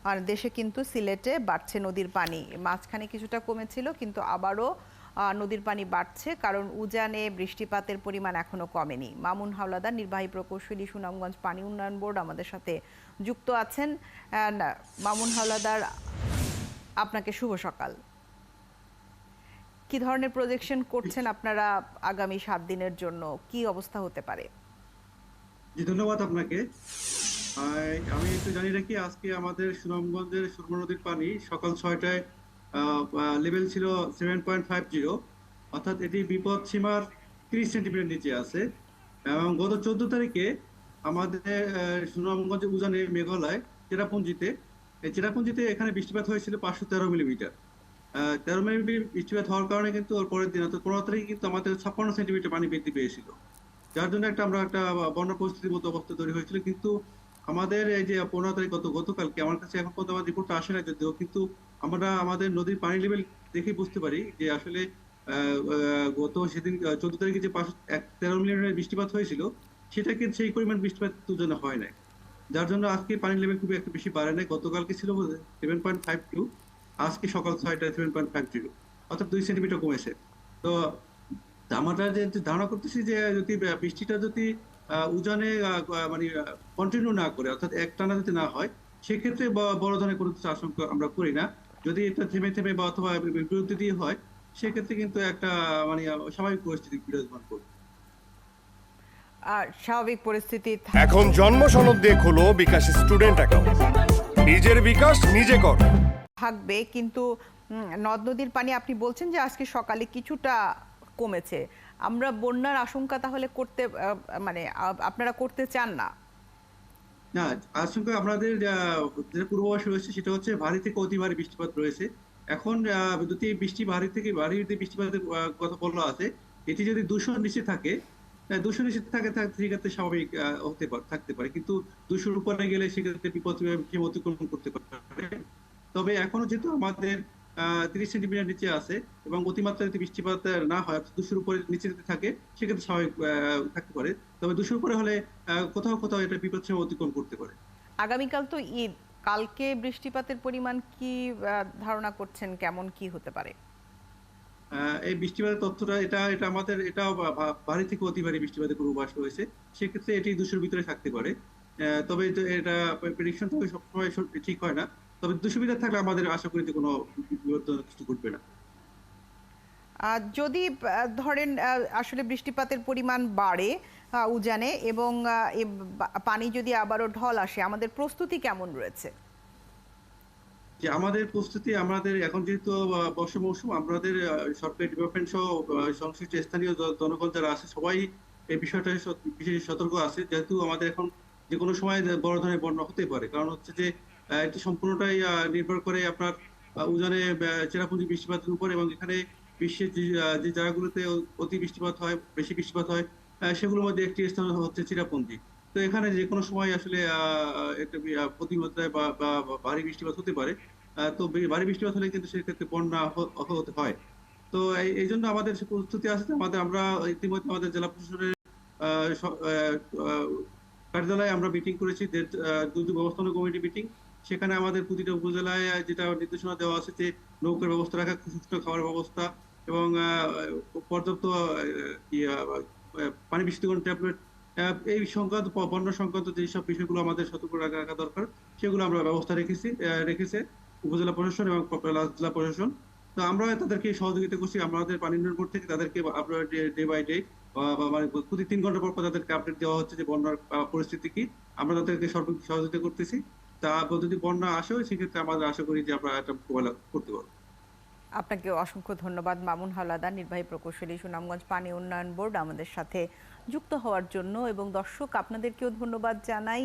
আর দেশে কিন্তু সিলেটে বাড়ছে নদীর পানি। মাঝখানে কিছুটা কমেছিল, কিন্তু আবারও নদীর পানি বাড়ছে, কারণ উজানে বৃষ্টিপাতের পরিমাণ এখনো কমেনি। মামুন হাওলাদার, নির্বাহী প্রকৌশলী, সুনামগঞ্জ পানি উন্নয়ন বোর্ড, আমাদের সাথে যুক্ত আছেন। মামুন হাওলাদার, আপনাকে শুভ সকাল। কি ধরনের প্রজেকশন করছেন আপনারা আগামী 7 দিনের জন্য? কি অবস্থা হতে পারে? জি, ধন্যবাদ আপনাকে। আমি একটু জানি রাখি, আজকে আমাদের সুনামগঞ্জের সুরমা নদীর পানি সকাল 6টায় লেভেল ছিল 7.50, অর্থাৎ এটি বিপদ সীমার 30 সেন্টিমিটার নিচে আছে। এবং গত 14 তারিখে আমাদের সুনামগঞ্জ উজানে মেঘালয় চেরাপুঞ্জিতে চেরাপুঞ্জিতে এখানে বৃষ্টিপাত হয়েছিল 513 মিলিমিটার। 13 মিলিমিটার বৃষ্টিপাত হওয়ার কারণে কিন্তু ওর পরের দিন অর্থাৎ 15 তারিখে কিন্তু আমাদের 56 সেন্টিমিটার পানি বৃদ্ধি পেয়েছিল, যার জন্য আমরা একটা বন্যা পরিস্থিতির মতো অবস্থা তৈরি হয়েছিল। কিন্তু আমাদের এই যে 15 তারিখ গতকালকে, আমার কাছে এখন পর্যন্ত আমার রিপোর্টটা আসে না যদিও, কিন্তু আমরা আমাদের নদীর পানি লেভেল দেখে বুঝতে পারি যে আসলে গত সেদিন 14 তারিখে যে 13 মিলিমিটার বৃষ্টিপাত হয়েছিল, সেটা কিন্তু সেই পরিমাণ বৃষ্টিপাত দুজনে হয় নাই, যার জন্য আজকে পানির লেভেল খুবই একটা বেশি বাড়ে নাই। গতকালকে ছিল 7.52, আজকে সকাল 6টায় 7.50, অর্থাৎ 2 সেন্টিমিটার কমেছে। তো আমরা যে যে ধারণা করতেছি যে যদি বৃষ্টিটা যদি উজানে মানে কন্টিনিউ না করে, অর্থাৎ একটানা যদি না হয়, সেক্ষেত্রে বড় ধরনের কোনো কিছু আশঙ্কা আমরা করি না। যদি এটা থেমে থেমে বা অথবা বিরতি দিয়ে হয়, সেক্ষেত্রে কিন্তু একটা মানে স্বাভাবিক পরিস্থিতি বিরাজমান করবে। আর স্বাভাবিক পরিস্থিতি এখন জন্ম সনদ দিয়ে খোলো বিকাশ স্টুডেন্ট অ্যাকাউন্ট। নিজের বিকাশ নিজে কর। থাকবে, কিন্তু নদ নদীর পানি আপনি বলছেন যে আজকে সকালে কিছুটা কমেছে। আমরা বন্যার আশঙ্কা তাহলে করতে মানে আপনারা করতে চান না? না, আশঙ্কা আমাদের যে পূর্বাভাস রয়েছে সেটা হচ্ছে ভারী থেকে অতি ভারী বৃষ্টিপাত রয়েছে। এখন যদি বৃষ্টি ভারী থেকে ভারী যে বৃষ্টিপাতের কথা বলা আছে, এটি যদি 200 নিচে থাকে, 200 নিচে সেক্ষেত্রে স্বাভাবিক থাকতে পারে, কিন্তু 200-র উপরে গেলে সেক্ষেত্রে বিপদ সীমা অতিক্রম করতে পারে। তবে এখনো যেহেতু আমাদের 30 সেন্টিমিটার নিচে আছে এবং অতিমাত্রা যদি বৃষ্টিপাত না হয়, 200-র উপরে নিচে যদি থাকে, সেক্ষেত্রে স্বাভাবিক থাকতে পারে। তবে 200-র উপরে হলে কোথাও কোথাও এটা বিপদ সীমা অতিক্রম করতে পারে। আগামীকাল তো ঈদ, কালকে বৃষ্টিপাতের পরিমাণ কি ধারণা করছেন, কেমন কি হতে পারে? এই বৃষ্টিপাতের তথ্যটা এটা এটা আমাদের এটাও ভারী থেকে অতি ভারী বৃষ্টিপাতের পূর্বাভাস রয়েছে, সেক্ষেত্রে এটি 200-র ভিতরে থাকতে পারে। তবে এটা প্রেডিকশন তো সবসময় ঠিক হয় না। তবে 200 ভিতরে থাকলে আমাদের আশা করি যে কোনো বিপজ্জনক কিছু ঘটবে না। যদি ধরেন আসলে বৃষ্টিপাতের পরিমাণ বাড়ে উজানে, এবং পানি যদি আবারও ঢল আসে, আমাদের প্রস্তুতি কেমন রয়েছে? যে আমাদের প্রস্তুতি, আমাদের এখন যেহেতু বর্ষা মৌসুম, আমাদের সরকারি ডিপার্টমেন্ট সহ সংশ্লিষ্ট স্থানীয় জনগণ যারা আছে, সবাই এই বিষয়টা বিশেষ সতর্ক আছে, যেহেতু আমাদের এখন যে কোনো সময় বড় ধরনের বন্যা হতে পারে। কারণ হচ্ছে যে এটি সম্পূর্ণটাই নির্ভর করে আপনার উজানে চেরাপুঞ্জি বৃষ্টিপাতের উপর, এবং এখানে বিশ্বের যে জায়গাগুলোতে অতি বৃষ্টিপাত হয়, বেশি বৃষ্টিপাত হয়, সেগুলোর মধ্যে একটি স্থান হচ্ছে চেরাপুঞ্জি। তো এখানে যে কোনো সময় আসলে একটা অতিমাত্রায় বা ভারী বৃষ্টিপাত হতে পারে। তো ভারী বৃষ্টিপাত হলে কিন্তু সেক্ষেত্রে বন্যা হতে হয়। তো এই জন্য আমাদের সে প্রস্তুতি আছে যে আমরা ইতিমধ্যে আমাদের জেলা প্রশাসনের কার্যালয়ে আমরা মিটিং করেছি, দুর্যোগ ব্যবস্থাপনা কমিটি মিটিং। সেখানে আমাদের প্রতিটা উপজেলায় যেটা নির্দেশনা দেওয়া আছে যে নৌকার ব্যবস্থা রাখা, সুস্থ খাওয়ার ব্যবস্থা, এবং পর্যাপ্ত পানি বিশুদ্ধকরণ ট্যাবলেট, এই সংক্রান্ত বন্যা সংক্রান্ত যেসব বিষয়গুলো আমাদের সতর্ক রাখা দরকার, সেগুলো আমরা ব্যবস্থা রেখেছে উপজেলা প্রশাসন এবং জেলা প্রশাসন। তো আমরা তাদেরকে সহযোগিতা করছি, আমাদের পানি উন্নয়ন বোর্ড থেকে তাদেরকে আপনার ডে বাই ডে মানে প্রতি 3 ঘন্টা পর পর তাদেরকে আপডেট দেওয়া হচ্ছে যে বন্যার পরিস্থিতি কি। আমরা তাদেরকে সর্বোচ্চ সহযোগিতা করতেছি। তারপর যদি বন্যা আসে, সেক্ষেত্রে আমাদের আশা করি যে আমরা এটা মোকাবেলা করতে পারবো। আপনাকে অসংখ্য ধন্যবাদ মামুন হাওলাদার, নির্বাহী প্রকৌশলী, সুনামগঞ্জ পানি উন্নয়ন বোর্ড, আমাদের সাথে যুক্ত হওয়ার জন্য। এবং দর্শক, আপনাদেরকেও ধন্যবাদ জানাই।